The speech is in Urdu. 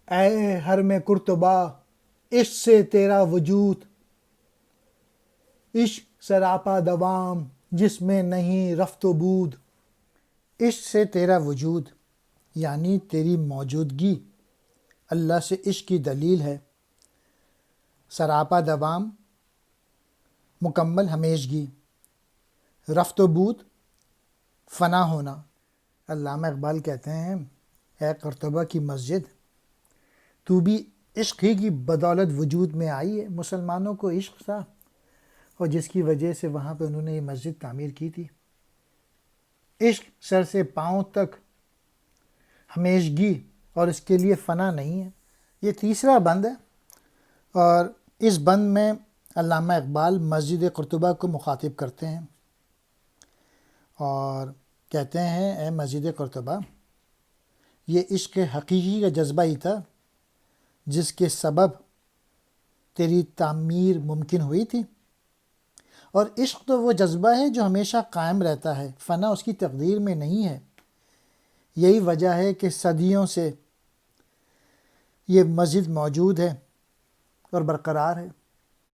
اے حرم قرطبہ عشق سے تیرا وجود، عشق سراپا دوام جس میں نہیں رفت و بود۔ عشق سے تیرا وجود یعنی تیری موجودگی اللہ سے عشق کی دلیل ہے۔ سراپا دوام مکمل ہمیشگی، رفت و بود فنا ہونا۔ علامہ اقبال کہتے ہیں اے قرطبہ کی مسجد، تو بھی عشق ہی کی بدولت وجود میں آئی ہے۔ مسلمانوں کو عشق تھا اور جس کی وجہ سے وہاں پہ انہوں نے یہ مسجد تعمیر کی تھی۔ عشق سر سے پاؤں تک ہمیشگی اور اس کے لیے فنا نہیں ہے۔ یہ تیسرا بند ہے اور اس بند میں علامہ اقبال مسجد قرطبہ کو مخاطب کرتے ہیں اور کہتے ہیں اے مسجد قرطبہ، یہ عشق حقیقی کا جذبہ ہی تھا جس کے سبب تیری تعمیر ممکن ہوئی تھی، اور عشق تو وہ جذبہ ہے جو ہمیشہ قائم رہتا ہے، فنا اس کی تقدیر میں نہیں ہے۔ یہی وجہ ہے کہ صدیوں سے یہ مسجد موجود ہے اور برقرار ہے۔